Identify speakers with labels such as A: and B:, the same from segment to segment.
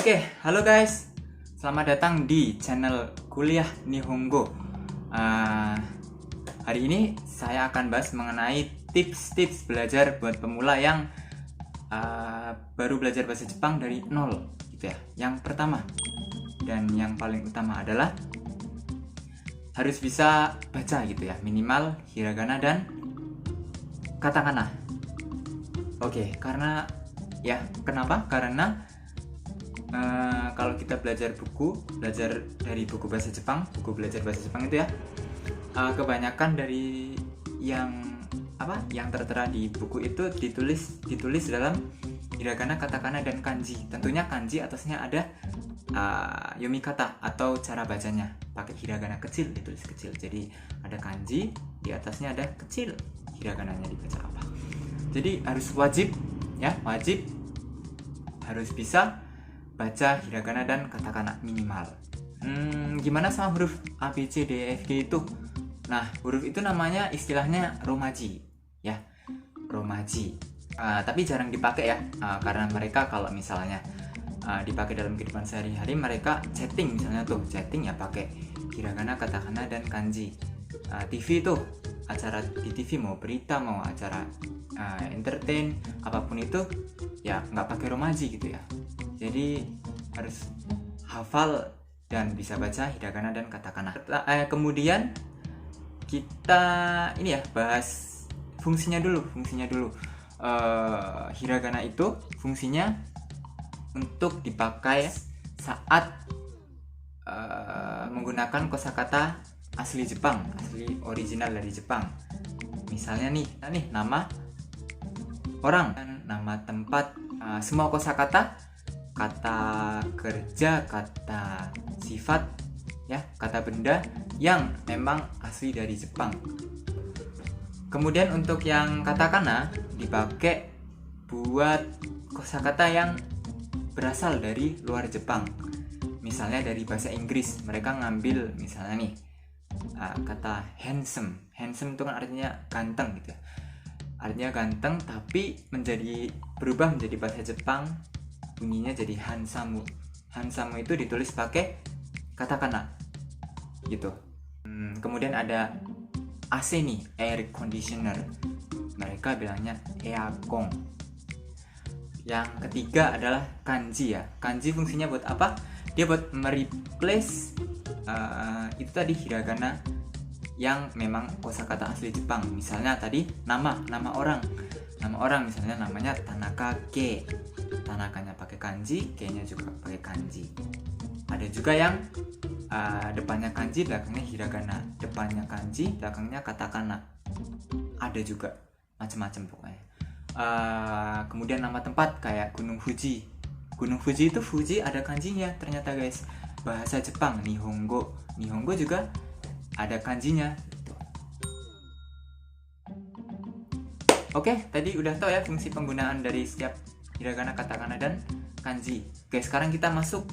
A: Oke, halo guys. Selamat datang di channel Kuliah Nihongo. Hari ini saya akan bahas mengenai tips-tips belajar buat pemula yang baru belajar bahasa Jepang dari nol, gitu ya. Yang pertama dan yang paling utama adalah harus bisa baca, gitu ya. Minimal hiragana dan katakana. Oke, karena kenapa? Karena kalau kita belajar dari buku bahasa Jepang, buku belajar bahasa Jepang itu ya, kebanyakan dari yang tertera di buku itu ditulis dalam hiragana, katakana, dan kanji. Tentunya kanji atasnya ada yomikata atau cara bacanya. Pakai hiragana kecil ditulis kecil. Jadi ada kanji, di atasnya ada kecil, hiragananya dibaca apa. Jadi wajib harus bisa baca hiragana dan katakana minimal. Gimana sama huruf A, B, C, D, E, F, G itu? Nah, huruf itu namanya istilahnya romaji, ya, romaji. Tapi jarang dipakai ya, karena mereka kalau misalnya dipakai dalam kehidupan sehari-hari, mereka chatting misalnya ya pakai hiragana, katakana, dan kanji. TV tuh, acara di TV mau berita, mau acara entertain, apapun itu ya nggak pakai romaji gitu ya. Jadi harus hafal dan bisa baca hiragana dan katakana. Kemudian kita bahas fungsinya dulu. Hiragana itu fungsinya untuk dipakai saat menggunakan kosakata asli Jepang, asli original dari Jepang. Misalnya nih nama orang, nama tempat, semua kosakata, kata kerja, kata sifat, ya, kata benda yang memang asli dari Jepang. Kemudian untuk yang katakana dipakai buat kosakata yang berasal dari luar Jepang. Misalnya dari bahasa Inggris, mereka ngambil misalnya nih kata handsome. Handsome itu kan artinya ganteng gitu ya. Artinya ganteng, tapi berubah menjadi bahasa Jepang, bunyinya jadi hansamu. Hansamu itu ditulis pakai katakana gitu. Kemudian ada AC nih, air conditioner, mereka bilangnya aircon. Yang ketiga adalah kanji ya. Kanji fungsinya buat apa? Dia buat mereplace itu tadi hiragana yang memang kosakata asli Jepang. Misalnya tadi nama orang misalnya namanya Tanaka Ke. Tanakanya pakai kanji, Ke-nya juga pakai kanji. Ada juga yang depannya kanji, belakangnya hiragana. Depannya kanji, belakangnya katakana. Ada juga macam-macam pokoknya. Kemudian nama tempat kayak Gunung Fuji. Gunung Fuji itu Fuji ada kanjinya ternyata guys. Bahasa Jepang Nihongo juga ada kanjinya gitu. Oke, tadi udah tahu ya fungsi penggunaan dari setiap hiragana, katakana, dan kanji. Oke, sekarang kita masuk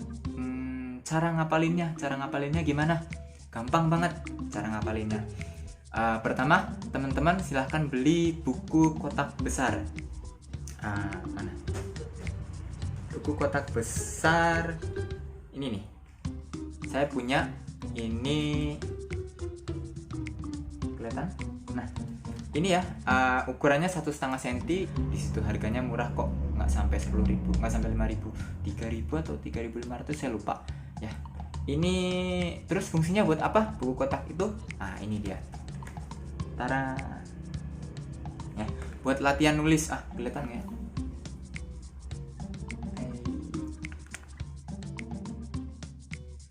A: cara ngapalinnya. Cara ngapalinnya gimana? Gampang banget cara ngapalinnya. Pertama, teman-teman silahkan beli buku kotak besar. Mana? Buku kotak besar ini nih. Saya punya ini, kelihatan? Nah, ini ya, ukurannya 1,5 cm. Di situ harganya murah kok, nggak sampai 10.000, nggak sampai 5.000, 3.000 atau 3.500, saya lupa. Ya, ini terus fungsinya buat apa? Buku kotak itu? Ini dia. Tara. Ya, buat latihan nulis. Kelihatan nggak ya?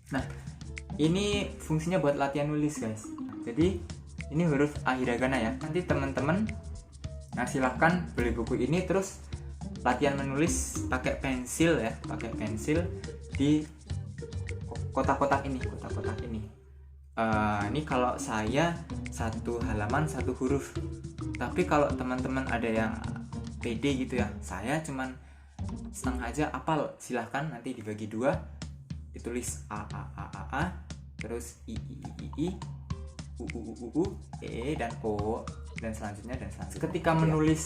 A: Nah, ini fungsinya buat latihan nulis guys. Jadi ini huruf A hiragana ya. Nanti teman-teman silahkan beli buku ini terus latihan menulis pakai pensil ya, di kotak-kotak ini. Ini kalau saya 1 halaman 1 huruf. Tapi kalau teman-teman ada yang pede gitu ya, saya cuman setengah aja apal, silahkan nanti dibagi 2, ditulis A, terus I, U, E, dan O, dan selanjutnya. Ketika menulis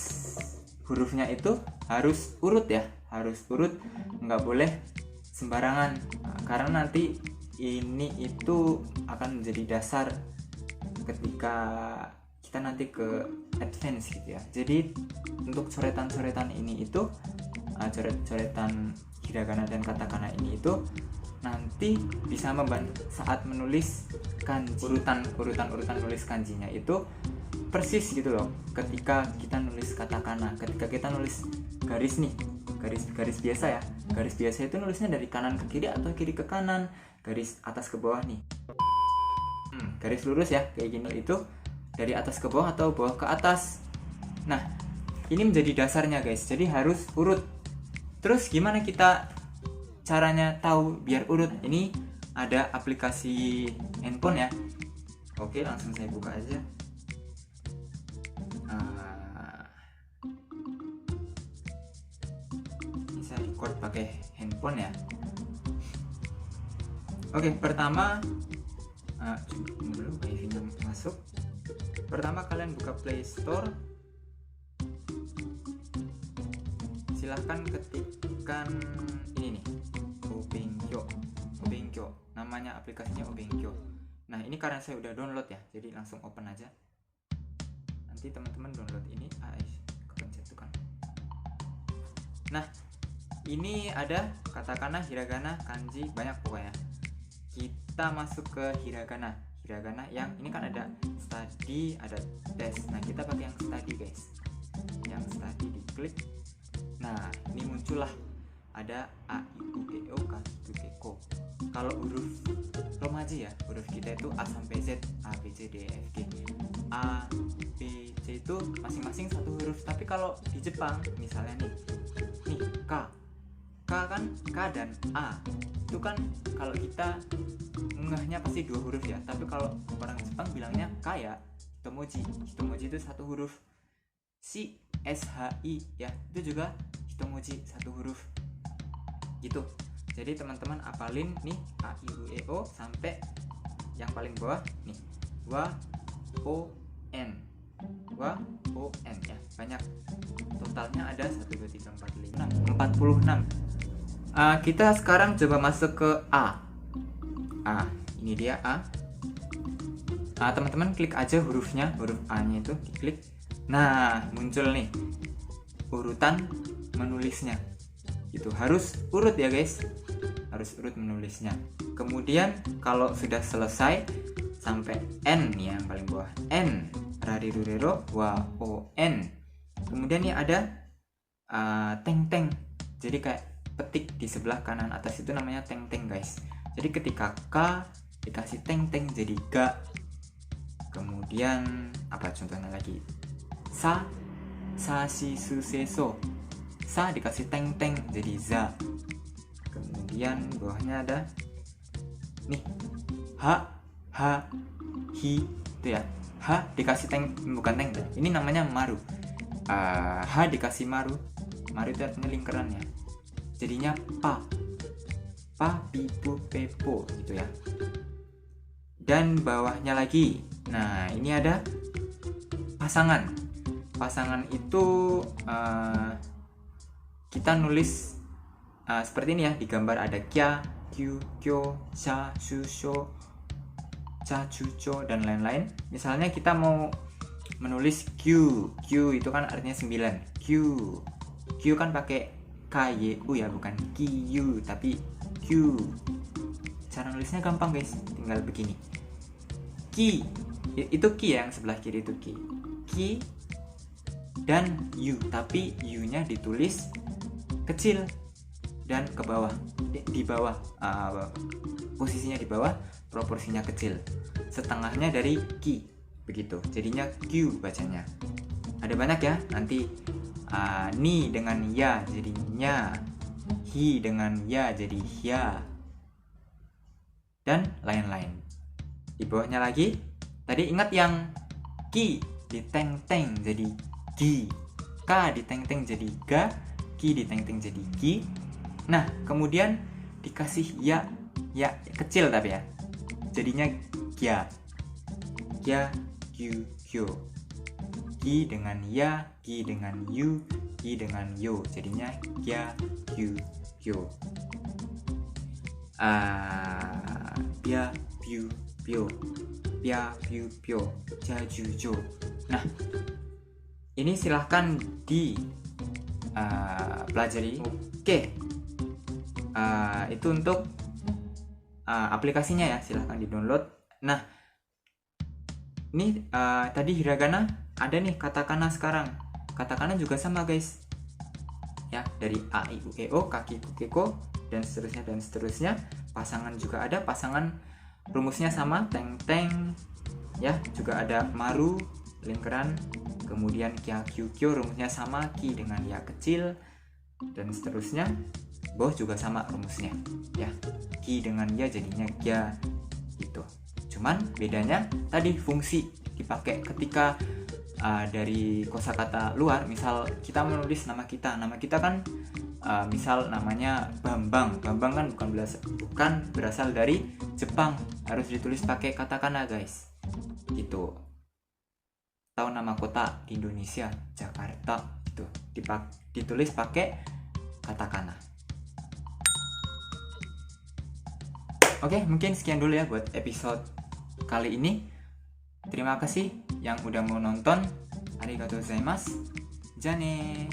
A: hurufnya itu harus urut ya, nggak boleh sembarangan. Karena nanti ini itu akan menjadi dasar ketika kita nanti ke advance gitu ya. Jadi untuk coretan-coretan ini itu coret-coretan hiragana dan katakana ini itu nanti bisa membantu saat menulis kanji. Urutan nulis kanjinya itu persis gitu loh. Ketika kita nulis katakana, ketika kita nulis garis nih, garis biasa ya. Garis biasa itu nulisnya dari kanan ke kiri atau kiri ke kanan, garis atas ke bawah nih. Garis lurus ya, kayak gini itu dari atas ke bawah atau bawah ke atas. Nah, ini menjadi dasarnya guys. Jadi harus urut. Terus gimana kita caranya tahu biar urut? Ini ada aplikasi handphone ya. Oke, langsung saya buka aja. Ini saya record pakai handphone ya. Oke, pertama dulu wifi-nya masuk. Pertama kalian buka Play Store. Silahkan ketikkan ini nih, Obenkyo. Namanya aplikasinya Obenkyo. Nah, ini karena saya udah download ya, jadi langsung open aja. Nanti teman-teman download ini, kepencet tuh kan. Nah, ini ada katakana, hiragana, kanji, banyak pokoknya. Kita masuk ke hiragana yang ini kan ada study, ada tes. Nah, kita pakai yang study guys. Yang study diklik. Nah, ini muncullah ada A, I, U, E, O, K, I, K, Ko. Kalau huruf romaji ya, huruf kita itu A sampai Z, A, B, C, D, E, F, G. A, B, C itu masing-masing satu huruf. Tapi kalau di Jepang misalnya nih K kan K dan A itu kan kalau kita ngehnya pasti dua huruf ya. Tapi kalau orang Jepang bilangnya K ya, hitomoji itu satu huruf. Si, S, H, I ya, itu juga hitomoji satu huruf gitu. Jadi teman-teman apalin nih A, I, U, E, O sampai yang paling bawah nih wa, o, n ya, banyak. Totalnya ada 1, 2, 3, 4, 5, 6 46. Kita sekarang coba masuk ke A. Ini dia A. Teman-teman klik aja hurufnya, huruf A nya itu diklik. Nah, muncul nih urutan menulisnya. Itu harus urut ya guys, harus urut menulisnya. Kemudian kalau sudah selesai sampai N nih yang paling bawah, N, rarirurero, wa, o, n. Kemudian nih ada teng-teng. Jadi kayak petik di sebelah kanan atas itu namanya teng-teng guys. Jadi ketika K dikasih teng-teng jadi ga. Kemudian apa contohnya lagi? Sa, si, su, se, so. Sa dikasih teng-teng jadi za. Kemudian bawahnya ada nih ha, hi itu ya. Ha dikasih bukan teng, ini namanya maru. Ha dikasih maru itu artinya lingkaran ya. Jadinya pa, pipu, pepo gitu ya. Dan bawahnya lagi, nah ini ada pasangan itu kita nulis seperti ini ya. Di gambar ada kya, kyu, kyo, cha, shu, sho, cha, chu, cho, dan lain-lain. Misalnya kita mau menulis Q itu kan artinya 9. Q kan pakai KYU ya, bukan KU tapi Q. Cara nulisnya gampang guys, tinggal begini. Ki itu ki yang sebelah kiri itu ki dan U, tapi U-nya ditulis kecil dan ke bawah, di bawah, posisinya di bawah, proporsinya kecil, setengahnya dari ki, begitu. Jadinya Q bacanya. Ada banyak ya, nanti ni dengan ya jadi nya, hi dengan ya jadi hya, dan lain-lain. Di bawahnya lagi, tadi ingat yang ki diteng-teng jadi gi, k diteng-teng jadi ga, ki diteng-teng jadi gi. Nah, kemudian dikasih ya kecil tapi ya, jadinya gya, gyu, gyo. Gi dengan ya, gi dengan yu, gi dengan yo, jadinya gya, gyu, gyo. Bia piu pio, bia piu pio, jajujo. Nah, ini silahkan di pelajari. Oke, itu untuk aplikasinya ya, silahkan di download. Nah, ini tadi hiragana, ada nih katakana sekarang. Katakana juga sama guys ya, dari a i u e o, kaki ku keko, dan seterusnya. Pasangan juga ada, pasangan rumusnya sama, teng teng ya, juga ada maru, lingkaran, kemudian kya kyu kyo, rumusnya sama, ki dengan ya kecil, dan seterusnya. Boh juga sama rumusnya ya, ki dengan ya jadinya kya gitu. Cuman bedanya tadi fungsi dipakai ketika dari kosakata luar. Misal kita menulis nama kita kan misal namanya Bambang kan bukan berasal dari Jepang, harus ditulis pakai katakana guys gitu. Tahu nama kota di Indonesia, Jakarta, itu ditulis pakai katakana. Oke, mungkin sekian dulu ya buat episode kali ini. Terima kasih yang udah mau nonton. Arigatou gozaimasu. Jane.